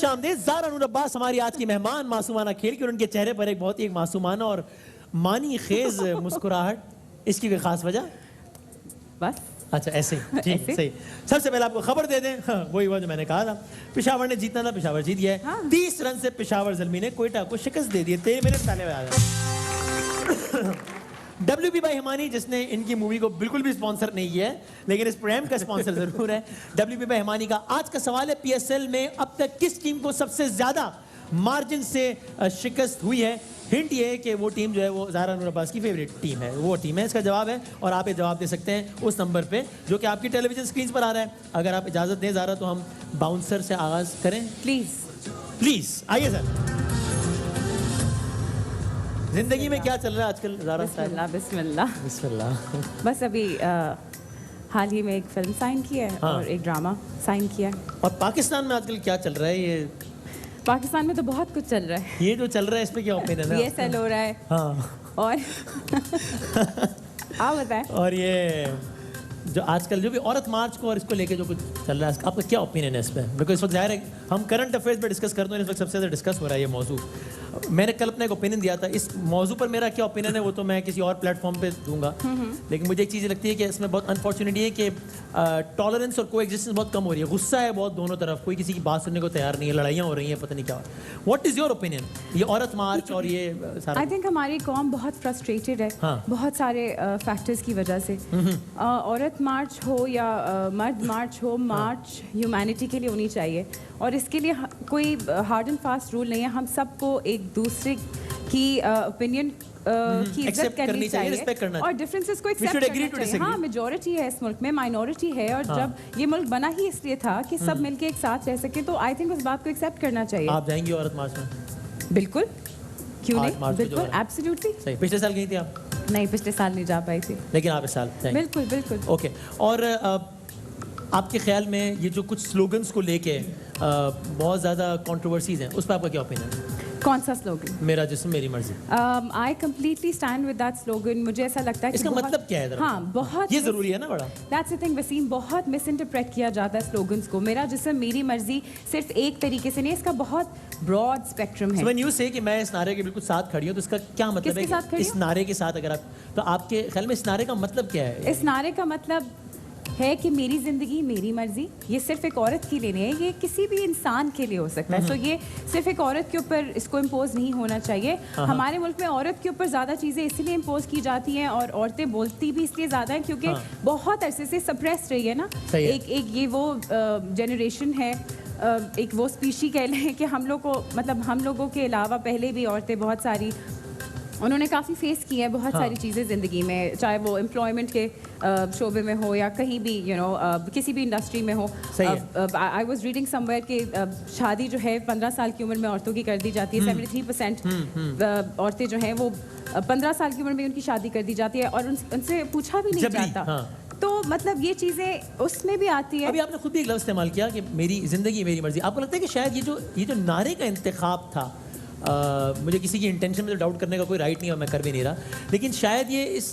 खुशामदीद ज़ारा नूर अब्बास हमारी आज की मेहमान मासूमाना खेल की और उनके चेहरे पर एक बहुत ही मासूमाना और मानी खेज मुस्कुराहट, इसकी कोई खास वजह? बस अच्छा ऐसे ठीक सही। सबसे पहले आपको खबर दे दें, हाँ, वही हुआ जो मैंने कहा था, पेशावर ने जीतना था, पेशावर जीत गया है। हाँ। 30 रन से पेशावर ज़ल्मी ने कोयटा को शिकस्त दे दी। 3 मिनट पहले में आ गया। WB भाई हिमानी जिसने इनकी मूवी को बिल्कुल भी स्पॉन्सर नहीं किया है, लेकिन इस प्रोग्राम का स्पॉन्सर जरूर है। WB भाई हिमानी का आज का सवाल है, PSL में अब तक किस टीम को सबसे ज्यादा मार्जिन से शिकस्त हुई है? हिंट ये है कि वो टीम जो है वो ज़ारा नूर अब्बास की फेवरेट टीम है, वो टीम है। इसका जवाब है और आप ये जवाब दे सकते हैं उस नंबर पे जो कि आपकी टेलीविजन स्क्रीन पर आ रहा है। अगर आप इजाजत दें ज़ारा तो हम बाउंसर से आगाज करें प्लीज। आइए सर। जिंदगी में क्या चल रहा है आजकल ज़ारा? बिस्मिल्लाह। बस अभी हाल ही में एक फिल्म साइन की है। हाँ। और एक ड्रामा साइन किया है। और पाकिस्तान में आजकल क्या चल रहा है? ये पाकिस्तान में तो बहुत कुछ चल रहा है। ये जो चल रहा है इस पे क्या ओपिनियन है? ये सेल हो रहा है। हाँ। और आप बताएं। और ये जो आजकल जो भी औरत मार्च को और इसको लेके जो कुछ चल रहा है, आपका क्या ओपिनियन है इस पे? बिकॉज इस वक्त जाहिर है हम करंट अफेयर्स पे डिस्कस करते हैं, इस वक्त सबसे ज़्यादा डिस्कस हो रहा है ये मौजू। मैंने कल अपना एक ओपिनियन दिया था इस मौजू पर, मेरा क्या ओपिनियन है वो तो मैं किसी और प्लेटफॉर्म पे दूंगा। लेकिन मुझे एक चीज़ लगती है कि इसमें बहुत अनफॉर्चुनेटली है कि टॉलरेंस और कोएग्जिस्टेंस बहुत कम हो रही है। गुस्सा है बहुत दोनों तरफ, कोई किसी की बात सुनने को तैयार नहीं है, लड़ाइयाँ हो रही हैं, पता नहीं क्या। व्हाट इज़ योर ओपिनियन ये औरत मार्च और ये सारा? आई थिंक हमारी कौम बहुत फ्रस्ट्रेटेड है। हाँ। बहुत सारे फैक्टर्स की वजह से। औरत मार्च हो या मर्द मार्च हो, मार्च ह्यूमैनिटी के लिए होनी चाहिए और इसके लिए कोई हार्ड एंड फास्ट रूल नहीं है। हम सबको एक दूसरे की ओपिनियन की इज्जत करनी चाहिए, रिस्पेक्ट करना और डिफरेंसेस को एक्सेप्ट करना चाहिए। हाँ, मेजॉरिटी है इस मुल्क में, माइनॉरिटी है, और जब ये मुल्क बना ही इसलिए था कि सब मिलके एक साथ रह सके, तो आई थिंक उस बात को एक्सेप्ट करना चाहिए। आप जाएंगी औरत मार्च में? बिल्कुल, क्यों नहीं, बिल्कुल, एब्सोल्युटली। सही। पिछले साल गई थी आप? नहीं, पिछले साल नहीं जा पाई थी, लेकिन आप इस साल जाएंगी? बिल्कुल बिल्कुल। ओके। और आपके ख्याल में ये जो कुछ स्लोगन्स को लेके बहुत ज़्यादा कंट्रोवर्सीज हैं, उस पर आपका क्या ओपिनियन है? कौन सा स्लोगन? मेरा जिस्म मेरी मर्जी। I completely stand with that slogan. मुझे ऐसा लगता है इसका मतलब क्या है? हाँ, बहुत ये जरूरी है ना बड़ा। दैट्स द थिंग वसीम, बहुत मिस इंटरप्रेट किया जाता है स्लोगन्स को। मेरा जिस्म मेरी मर्जी सिर्फ एक तरीके से नहीं, इसका बहुत ब्रॉड स्पेक्ट्रम है। व्हेन यू से कि मैं इस नारे के बिल्कुल साथ खड़ी हूँ, तो इसका क्या मतलब है? साथ इस नारे के साथ अगर आप, तो आपके ख्याल में इस नारे का मतलब क्या है? इस नारे का मतलब है कि मेरी ज़िंदगी मेरी मर्जी। ये सिर्फ एक औरत के लिए नहीं है, ये किसी भी इंसान के लिए हो सकता है। सो ये सिर्फ एक औरत के ऊपर इसको इम्पोज नहीं होना चाहिए। हमारे मुल्क में औरत के ऊपर ज़्यादा चीज़ें इसलिए इम्पोज की जाती हैं और औरतें बोलती भी इसलिए ज़्यादा हैं क्योंकि बहुत अरसे से सप्रेस रही है ना। एक ये वो जनरेशन है, एक वो स्पीशी कह लें कि हम लोग को, मतलब हम लोगों के अलावा पहले भी औरतें बहुत सारी, उन्होंने काफ़ी फेस की है बहुत सारी चीज़ें ज़िंदगी में, चाहे वो एम्प्लॉयमेंट के शोबे में हो या कहीं भी किसी भी इंडस्ट्री में हो। आई वाज रीडिंग समवेयर कि शादी जो है 15 साल की उम्र में औरतों की कर दी जाती है। 73% औरतें जो हैं वो 15 साल की उम्र में उनकी शादी कर दी जाती है और उनसे पूछा भी नहीं जाता। तो मतलब ये चीज़ें उसमें भी आती है। अभी आपने खुद भी एक लफ्ज़ इस्तेमाल किया कि मेरी ज़िंदगी मेरी मर्जी। आपको लगता है कि शायद ये जो नारे का इंतखाब था, मुझे किसी की इंटेंशन में तो डाउट करने का कोई राइट नहीं है और मैं कर भी नहीं रहा, लेकिन शायद ये इस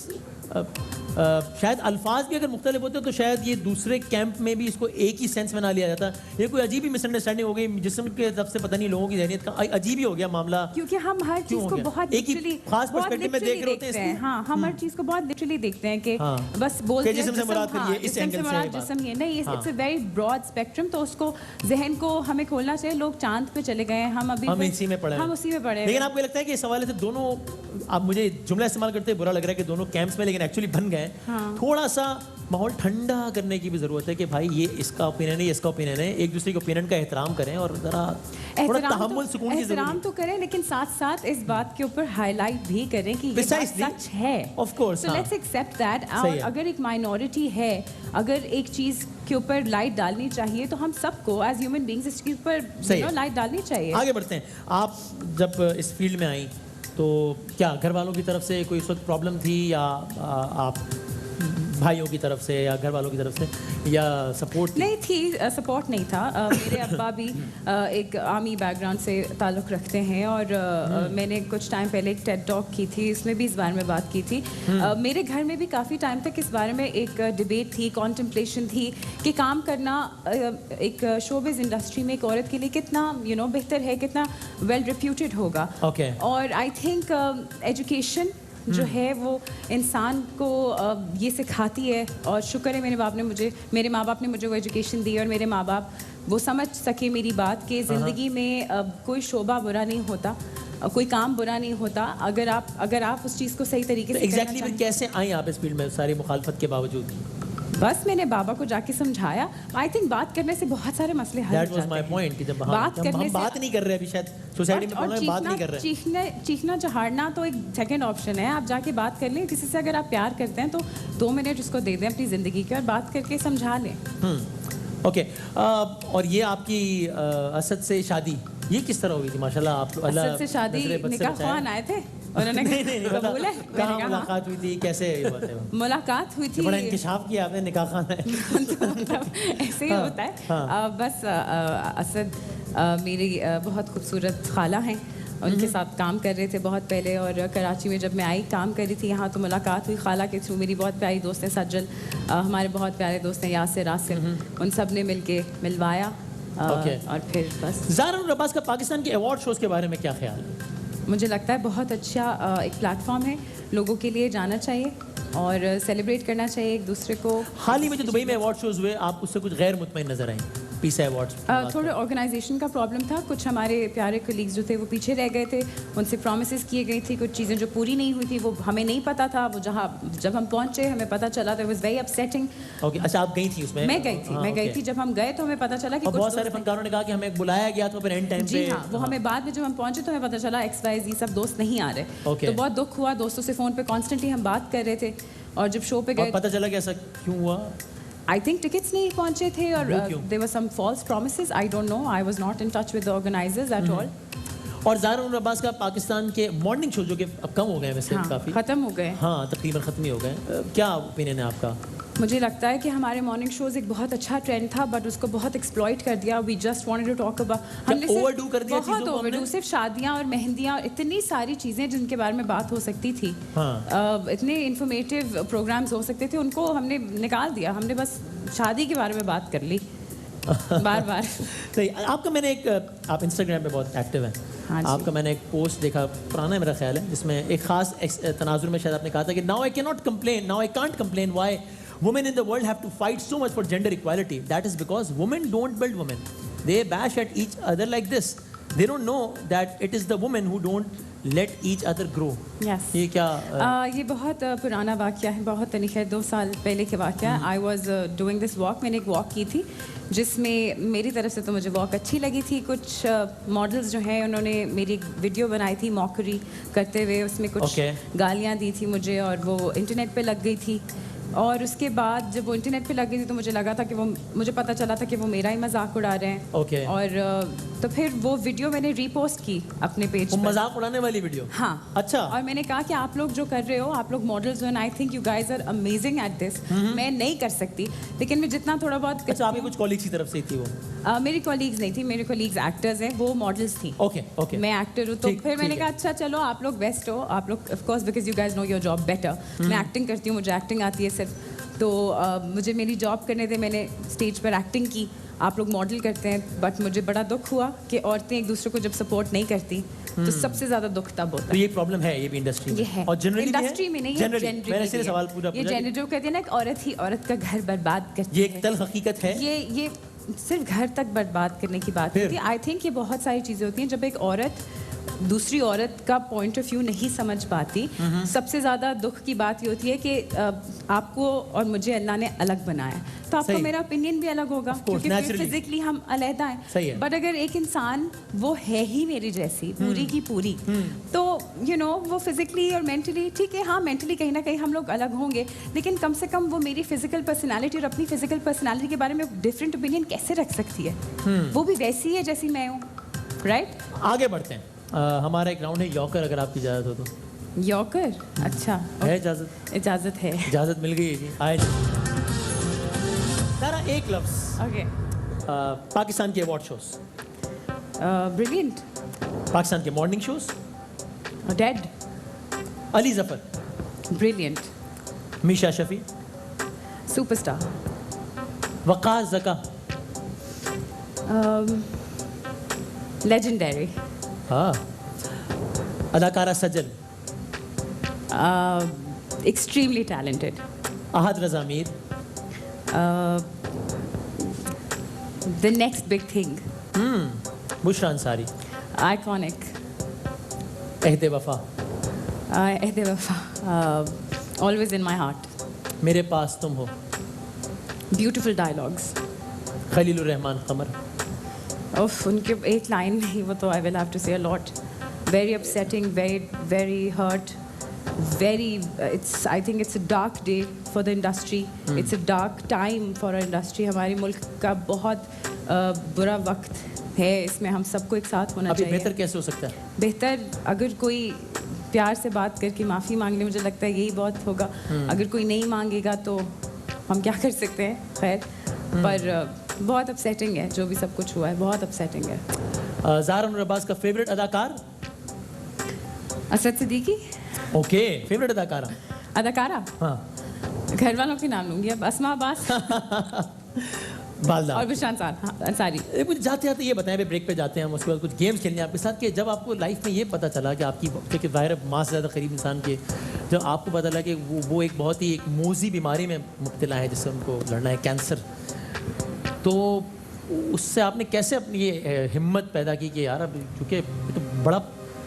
शायद अल्फाज भी अगर मुख्तलिफ होते तो शायद ये दूसरे कैंप में भी इसको एक ही सेंस में ना लिया जाता। ये कोई अजीब ही मिसअंडरस्टैंडिंग हो गई जिसम के तरफ से, पता नहीं लोगों की ज़हनियत का अजीब ही हो गया मामला, क्योंकि हम हर चीज़ को बहुत एक ही खास पर्सपेक्टिव में देख रहे होते हैं। हाँ, हम हर चीज़ को बहुत लिटरली देखते हैं कि बस बोलते हैं जिस्म से मुराद करिए, इस एंगल से जिस्म ये नहीं, it's a very broad spectrum. तो उसको जहन को हमें खोलना चाहिए। लोग चांद पे चले गए हैं, हम इसी में पड़े, हम उसी में पड़े। लेकिन आपको लगता है कि इस हवाले से दोनों, आप मुझे जुमला इस्तेमाल करते बुरा लग रहा है कि दोनों कैंप्स में, लेकिन एक्चुअली बन गए, थोड़ा सा माहौल ठंडा करने की भी ज़रूरत है कि भाई ये इसका ओपिनियन है, ये इसका ओपिनियन है, एक दूसरे के ओपिनियन का एहतराम करें और ज़रा थोड़ा तहम्मुल सुकून की ज़रूरत है। तो करें, लेकिन साथ साथ इस बात के ऊपर हाईलाइट भी करें कि ये बात सच है। Of course, so let's accept that. और अगर एक माइनॉरिटी है, अगर एक चीज़ के ऊपर लाइट डालनी चाहिए तो हम सबको एज ह्यूमन बीइंग्स इसके ऊपर लाइट डालनी चाहिए। आगे बढ़ते हैं। आप जब इस फील्ड में आई तो क्या घर वालों की तरफ से कोई इस वक्त प्रॉब्लम थी या आप भाइयों की तरफ से या घर वालों की तरफ से या सपोर्ट? नहीं थी, सपोर्ट नहीं था। मेरे अब्बा भी एक आर्मी बैकग्राउंड से ताल्लुक़ रखते हैं और मैंने कुछ टाइम पहले एक टेड टॉक की थी, इसमें भी इस बारे में बात की थी। मेरे घर में भी काफ़ी टाइम तक इस बारे में एक डिबेट थी, कॉन्टेम्पलेशन थी कि काम करना एक शोबिज़ इंडस्ट्री में एक औरत के लिए कितना बेहतर है, कितना वेल रिप्यूटेड होगा। और आई थिंक एजुकेशन जो है वो इंसान को ये सिखाती है, और शुक्र है मेरे माँ बाप ने मुझे वो एजुकेशन दी और मेरे माँ बाप वो समझ सके मेरी बात कि ज़िंदगी में कोई शोबा बुरा नहीं होता, कोई काम बुरा नहीं होता अगर आप उस चीज़ को सही तरीके से एग्जैक्टली फिर कैसे आई आप इस फील्ड में सारी मुखालफत के बावजूद? बस मैंने बाबा को जाके समझाया। आई थिंक बात करने से बहुत सारे मसले हल हो जाते हैं। That was my point कि जब हम बात नहीं कर रहे अभी शायद सोसाइटी में बात नहीं कर रहे। चीखना चहाड़ना तो एक सेकंड ऑप्शन है। आप जाके बात कर लें किसी से, अगर आप प्यार करते हैं तो 2 मिनट उसको दे दें अपनी ज़िंदगी के और बात करके समझा लें। ओके, और ये आपकी असद से शादी ये किस तरह हुई थी? माशाल्लाह आप असद से शादी निकाह ख्वान आए थे, उन्होंने कबूल है। कहाँ मुलाकात हुई थी, कैसे मुलाकात हुई थी? बड़ा इंकिशाफ किया आपने, निकाह खाना है। मतलब ऐसे ही होता है। बस असद मेरी बहुत खूबसूरत खाला हैं, उनके साथ काम कर रहे थे बहुत पहले, और कराची में जब मैं आई काम कर रही थी यहाँ तो मुलाकात हुई खाला के थ्रू। मेरी बहुत प्यारी दोस्त है सज्जल, हमारे बहुत प्यारे दोस्त हैं यासिर, उन सब ने मिलके मिलवाया। और फिर बस। ज़ारा नूर अब्बास का पाकिस्तान के अवार्ड शोज़ के बारे में क्या ख्याल है? मुझे लगता है बहुत अच्छा एक प्लेटफॉर्म है, लोगों के लिए जाना चाहिए और सेलिब्रेट करना चाहिए एक दूसरे को। हाल ही में जो दुबई में अवार्ड शोज़ हुए, आप उससे कुछ गैर मुतमईन नजर आई? पीसा अवार्ड्स थोड़े ऑर्गेनाइजेशन का प्रॉब्लम था, कुछ हमारे प्यारे कलीग्स जो थे वो पीछे रह गए थे, उनसे प्रॉमिसेस किए गई थी, कुछ चीज़ें जो पूरी नहीं हुई थी वो हमें नहीं पता था। वो जब हम पहुंचे हमें पता चला तो it was very upsetting. Okay, अच्छा आप गई थी उसमें? मैं गई थी। जब हम गए तो हमें पता चला कि बहुत सारे फनकारों ने कहा कि हमें बुलाया गया तो फिर एंड टाइम पे। जी हाँ, वो हमें बाद में जब हम पहुंचे तो हमें पता चला XYZ सब दोस्त नहीं आ रहे। तो बहुत दुख हुआ, दोस्तों से फ़ोन पे कॉन्स्टेंटली हम बात कर रहे थे, और जब शो पे गए पता चला कि ऐसा क्यों हुआ? आई थिंक टिकट्स नहीं पहुंचे थे और there were some false promises. I don't know, I was not in touch with the organisers at all. और ज़ारा नूर अब्बास का पाकिस्तान के मॉर्निंग शो जो कि अब कम हो गए वैसे, काफ़ी ख़त्म हो गए। हाँ, तकरीबन ख़त्म ही हो गए। क्या ओपिनियन है आपका? मुझे लगता है कि हमारे मॉर्निंग शोज एक बहुत अच्छा ट्रेंड था, बट उसको बहुत एक्सप्लॉइट कर दिया। We just wanted to talk about, हमने ओवरडू कर दिया बहुत ओवरडू, सिर्फ शादियां और मेहंदियां और इतनी सारी चीज़ें जिनके बारे में बात हो सकती थी। इतने इंफॉर्मेटिव प्रोग्राम्स हो सकते थे, उनको हमने निकाल दिया। हमने बस शादी के बारे में बात कर ली बार सही। आपका मैंने आप इंस्टाग्राम पे बहुत एक्टिव हैं। हाँ, आपका मैंने एक पोस्ट देखा, पुराना है मेरा ख्याल है, जिसमें एक खास तनाजुर में शायद आपने कहा था कि now I can't complain why women in the world have to fight so much for gender equality. That is because women don't build women. They bash at each other like this. They don't know that it is the women who don't let each other grow. Yes. ये क्या? ये बहुत पुराना वाक़या है, बहुत तनिक है, 2 साल पहले के वाक़या है। I was doing this walk, मैंने एक वॉक की थी जिसमें मेरी तरफ से तो मुझे वॉक अच्छी लगी थी। कुछ मॉडल्स जो हैं उन्होंने मेरी एक वीडियो बनाई थी मॉकरी करते हुए, उसमें कुछ गालियाँ दी थी मुझे और वो इंटरनेट पे लग गई थी। और उसके बाद जब वो इंटरनेट पे लगी थी तो मुझे पता चला था कि वो मेरा ही मजाक उड़ा रहे हैं। और तो फिर वो वीडियो मैंने रीपोस्ट की अपने पेज पर। मजाक उड़ाने वाली वीडियो? हाँ। अच्छा। और मैंने कहा कि आप लोग जो कर रहे हो, आप लोग मॉडल्स हो, and I think you guys are amazing at this. मैं नहीं कर सकती, लेकिन मैं जितना थोड़ा बहुत। अच्छा, आपकी कुछ कॉलीग्स की तरफ से थी वो? मेरी कॉलीग्स नहीं थी, मेरे कॉलीग्स एक्टर्स हैं, वो मॉडल्स थी। ओके। मैं एक्टर हूँ, तो फिर मैंने कहा अच्छा चलो आप लोग बेस्ट हो, आप लोग of course because you guys know your job better. मैं एक्टिंग करती हूँ, मुझे एक्टिंग आती है सिर्फ, तो मुझे मेरी जॉब करने दे। मैंने स्टेज पर एक्टिंग की, आप लोग मॉडल करते हैं, बट मुझे बड़ा दुख हुआ कि औरतें एक दूसरे को जब सपोर्ट नहीं करती तो सबसे ज़्यादा दुख तब होता है। तो ये प्रॉब्लम है, ये भी इंडस्ट्री में है। और जनरली इंडस्ट्री में नहीं है, जनरली सवाल पूरा ये जनरल जो कहते हैं ना, एक औरत ही औरत का घर बर्बाद करती है, ये एक तल्ख हकीकत है। ये सिर्फ घर तक बर्बाद करने की बात होती है। आई थिंक ये बहुत सारी चीज़ें होती हैं जब एक औरत दूसरी औरत का पॉइंट ऑफ व्यू नहीं समझ पाती। सबसे ज़्यादा दुख की बात ये होती है कि आपको और मुझे अल्लाह ने अलग बनाया, तो आपका मेरा ओपिनियन भी अलग होगा क्योंकि फिजिकली हम अलहदा हैं। बट अगर एक इंसान वो है ही मेरी जैसी पूरी की पूरी, तो वो फिजिकली और मेंटली, ठीक है हाँ मेंटली कहीं ना कहीं हम लोग अलग होंगे, लेकिन कम से कम वो मेरी फिजिकल पर्सनैलिटी और अपनी फिजिकल पर्सनैलिटी के बारे में डिफरेंट ओपिनियन कैसे रख सकती है? वो भी वैसी है जैसी मैं हूँ, राइट? आगे बढ़ते हैं। हमारा एक राउंड है यॉकर, अगर आपकी इजाज़त हो तो। यॉकर, अच्छा है इजाजत? इजाजत है। इजाजत मिल गई है जी, आए जी। तारा एक लफ्ज ओके, पाकिस्तान के अवार्ड शोज, ब्रिलियंट, पाकिस्तान के morning shows, dead, Ali Zafar, brilliant, Meesha Shafi, superstar, Waqas Zaka, legendary, हाँ, अदाकारा Sajal, extremely talented, Ahad Raza Mir, the next big thing, Bushra Ansari, iconic, Ahad Wafa, Ahad वफा, ऑलवेज इन माई हार्ट, मेरे पास तुम हो, ब्यूटिफुल डायलॉग्स, खलीलुर रहमान कमर, उफ उनके एक लाइन नहीं, वो तो I will have to say a lot, very upsetting, very very hurt, very it's I think it's a dark day for the industry, it's a dark time for our industry, हमारे मुल्क का बहुत बुरा वक्त है, इसमें हम सबको एक साथ होना अभी चाहिए। बेहतर कैसे हो सकता है? बेहतर अगर कोई प्यार से बात करके माफ़ी मांग ले, मुझे लगता है यही बहुत होगा। अगर कोई नहीं मांगेगा तो हम क्या कर सकते हैं, खैर, पर बहुत अपसेटिंग है जो भी सब कुछ हुआ है, बहुत अपसेटिंग है। ज़ारा नूर अब्बास का फेवरेट अदाकार? असद सिद्दीकी। ओके, फेवरेट अदाकारा? अदाकारा, हाँ, घर वालों के नाम लूंगी अब, अस्मा अब्बास बालदा और बुशरा अंसारी। मुझे जाते जाते ये बताएं, ब्रेक पे जाते हैं हम, उसके बाद कुछ गेम्स खेलने आपके साथ, कि जब आपको लाइफ में ये पता चला कि आपकी कि ज़ाहिर माँ से ज़्यादा करीब इंसान के, जब आपको पता लगा कि वो एक बहुत ही एक मोजी बीमारी में मुब्तला है जिससे उनको लड़ना है, कैंसर, तो उससे आपने कैसे अपनी ये हिम्मत पैदा की कि यार अब चूँकि तो बड़ा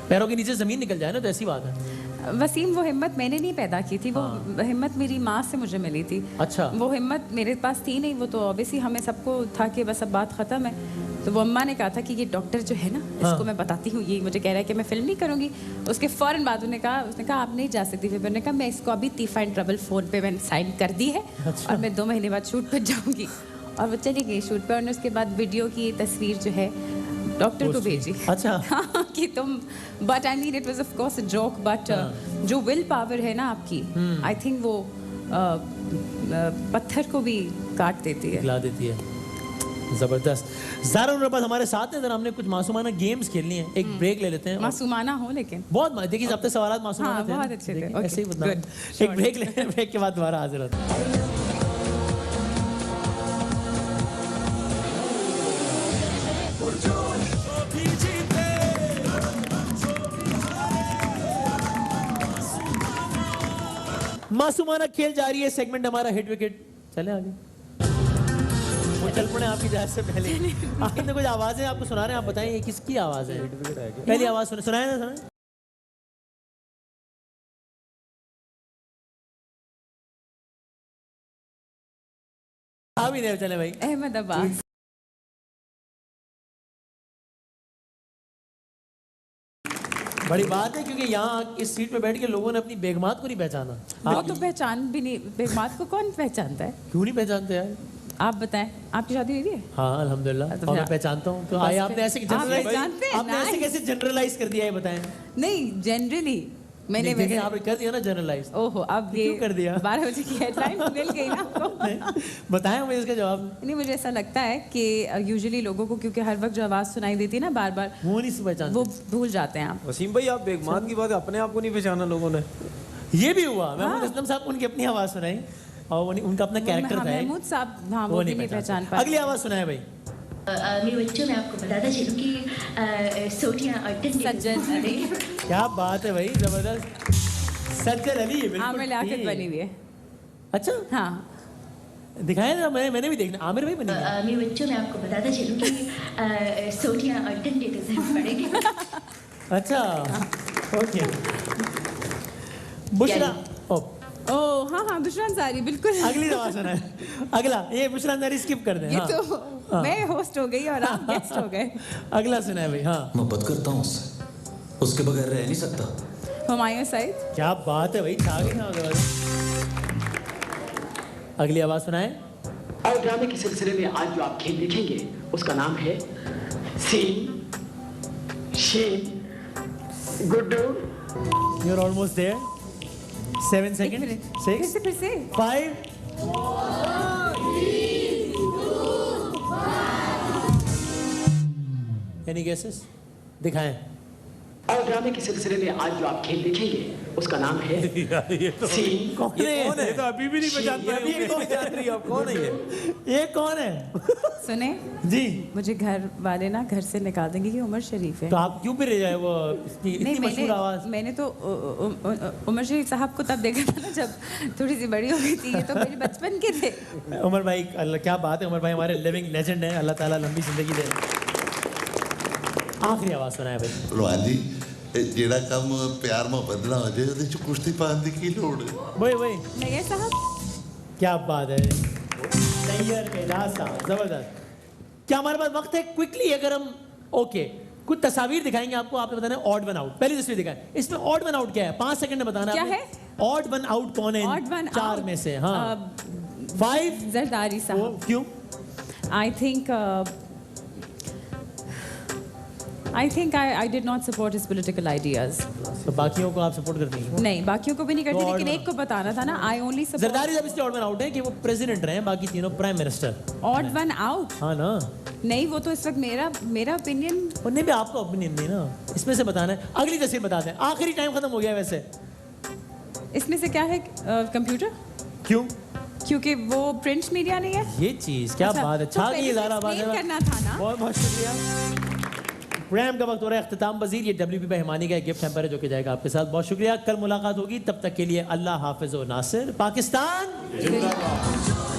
पैरों के नीचे ज़मीन निकल जाए ना, तो ऐसी बात है। वसीम, वो हिम्मत मैंने नहीं पैदा की थी, वो हिम्मत मेरी माँ से मुझे मिली थी। अच्छा। वो हिम्मत मेरे पास थी नहीं, वो तो ऑब्वियसली हमें सबको था कि बस अब बात ख़त्म है। तो वो अम्मा ने कहा था कि ये डॉक्टर जो है ना, इसको मैं बताती हूँ, ये मुझे कह रहा है कि मैं फिल्म नहीं करूँगी। उसके फ़ौरन बाद उसने कहा आप नहीं जा सकती फिर। मैंने कहा मैं इसको अभी तीफा एंड ट्रबल फ़ोन पे मैंने साइन कर दी है, और मैं 2 महीने बाद शूट पर जाऊँगी। और वो चली गई शूट पर, और उसके बाद वीडियो की तस्वीर जो है डॉक्टर को भेजी। अच्छा। हाँ, कि तुम, but I mean it was of course a joke, but जो विल पावर है ना आपकी, आई थिंक वो पत्थर को भी काट देती है, हिला देती है। जबरदस्त। ज़ारा नूर अब्बास हमारे साथ हैं, जरा हमने कुछ मासूमाना गेम्स खेलनी है, एक ब्रेक ले लेते हैं। मासूमाना हो लेकिन बहुत देखिए, अब तक सवाल मासूमाना हाँ, थे, बहुत अच्छे थे। ऐसे ही Okay, बदनाम। good, एक ब्रेक ले, ब्रेक के बाद दोबारा हाजिर होते हैं। मासूमाना खेल जारी है, सेगमेंट हमारा हिट विकेट। चले आगे, वो चल पड़े आपकी इजाजत से पहले। आपने कुछ आवाजें आपको सुना रहे हैं, आप बताएं ये किसकी आवाज है? पहली आवाज सुनाए ना, सुनाए। आप ही नहीं चले भाई। अहमद अब्बास। बड़ी बात है, क्योंकि यहाँ इस सीट पे बैठ के लोगों ने अपनी बेगमात को नहीं पहचाना। वो तो पहचान भी नहीं, बेगमात को कौन पहचानता है? क्यों नहीं पहचानते यार? आप बताएं, आपकी शादी हुई है? हाँ अल्हम्दुलिल्लाह, तो और मैं पहचानता हूँ। तो आए, आपने ऐसे कैसे जनरलाइज कर दिया है, बताएं। नहीं, जनरली मैंने देखें, आपने कर दिया ना जनरलाइज। ओहो, अब ये क्यों कर दिया? 12 बजे की हेडलाइन मिल गई ना आपको। बताएं मुझे इसका जवाब। नहीं, मुझे ऐसा लगता है कि यूजुअली लोगों को, क्योंकि हर वक्त जो आवाज़ सुनाई देती है ना बार बार, वो नहीं पहचानते, वो भूल जाते हैं आप। वसीम भाई, आप बेगमात की बात अपने आप को नहीं पहचाना लोगों ने? ये भी हुआ। महमूद असलम साहब उनकी अपनी आवाज सुनाई, और उनका अपना कैरेक्टर था। महमूद साहब, हाँ, वो भी नहीं पहचान पाए। अगली आवाज सुनाए भाई। मेरे बच्चों, मैं आपको बताता चलूं कि सोटियां और सज्जन, क्या बात है भाई, जबरदस्त। सज्जन अली, बिल्कुल आमिर लियाकत बनी हुई है। अच्छा, हाँ, दिखाया ना, मैंने भी देखना। आमिर भाई बनी है। मेरे बच्चों, मैं आपको बताता चलूं कि सोटियां और डंडे तो जरूर पड़ेंगे। अच्छा, ओके। बुशरा, ओ हाँ, बुशरा अंसारी, बिल्कुल। अगली आवाज सुनाए। अगला, ये बुशरा अंसारी स्किप कर दें। ये हाँ। तो मैं होस्ट हो गई और आप गेस्ट हो गए। अगला सुनाए भाई। हाँ, मोहब्बत करता हूँ उससे, उसके बगैर रह नहीं सकता। हुमायूं सईद। क्या बात है भाई, छा गई ना। अगली आवाज सुनाए। और ड्रामे के सिलसिले में आज जो आप खेल देखेंगे उसका नाम है सीन, शीन, गुड्डू, You're almost there. 7 एक seconds. मिनट 6, फिर से 5. Any guesses? दिखाएं. और ड्रामे के सिलसिले में आज जो आप खेल देखेंगे उसका नाम है सीन। कौन है? ये तो अभी भी नहीं पहचान ये अभी भी कौन जान रही है आप कौन है ये कौन है? सुने जी. मुझे घर वाले ना घर से निकाल देंगे कि उमर शरीफ है तो आप क्यों फिर जाए वो इतनी मशहूर आवाज? मैंने तो उमर शरीफ साहब को तब देखा था ना जब थोड़ी सी बड़ी हो गई थी ये तो मेरे बचपन के थे उमर भाई अल्लाह क्या बात है. उमर भाई हमारे लिविंग लेजेंड हैं. अल्लाह ताला लंबी जिंदगी दे. आखिरी आवाज सुनाए भाई. ਭਲਵਾਨ ਜੀ ਜਿਹੜਾ ਕੰਮ ਪਿਆਰ ਮੁਹੱਬਤ ਨਾਲ ਹੋ ਜਾਏ ਉਹਦੇ ਚ ਕੁਸ਼ਤੀ ਪਾਉਣ ਦੀ ਕੀ ਲੋੜ ਹੈ वही वही. नैयर साहब क्या बात है. नैयर एजाज साहब जबरदस्त. क्या हमारे पास वक्त है क्विकली अगर हम ओके कुछ तस्वीर दिखाएंगे आपको. आपने बताना है ऑड वन आउट. पहली तस्वीर दिखाएं. इसमें ऑड वन आउट क्या है? 5 सेकंड में बताना. क्या है? ऑड वन आउट कौन है? Odd one 4 out. में से. हाँ 5. जरदारी साहब क्यों? I think I did not support his political ideas. तो बाकियों को आप सपोर्ट करती हैं? नहीं बाकियों को भी नहीं करती तो लेकिन odd एक को बताना था ना I only support जरदारी साहब इसलिए ऑड वन आउट है कि वो प्रेसिडेंट रहे. बाकी तीनों prime minister. odd one out. हाँ ना. नहीं वो तो इस वक्त मेरा ओपिनियन उन्हें भी आपका ओपिनियन नहीं ना. इसमें से बताना है. अगली तस्वीर बता दें. आखिरी टाइम खत्म हो गया वैसे. इसमें से क्या है कंप्यूटर क्यों? क्योंकि वो प्रिंट मीडिया नहीं है. ये चीज क्या अच्छा, बात है. तो छा पहले गई तो ज़ारा explain बात है. करना था ना. बहुत बहुत शुक्रिया. प्रोग्राम का वक्त हो रहा है अख्तिताम वजीर. ये WP भाई हिमानी का एक गिफ्ट हैम्पर है जो कि जाएगा आपके साथ. बहुत शुक्रिया. कल मुलाकात होगी. तब तक के लिए अल्लाह हाफिज व नासिर. पाकिस्तान जिंदाबाद.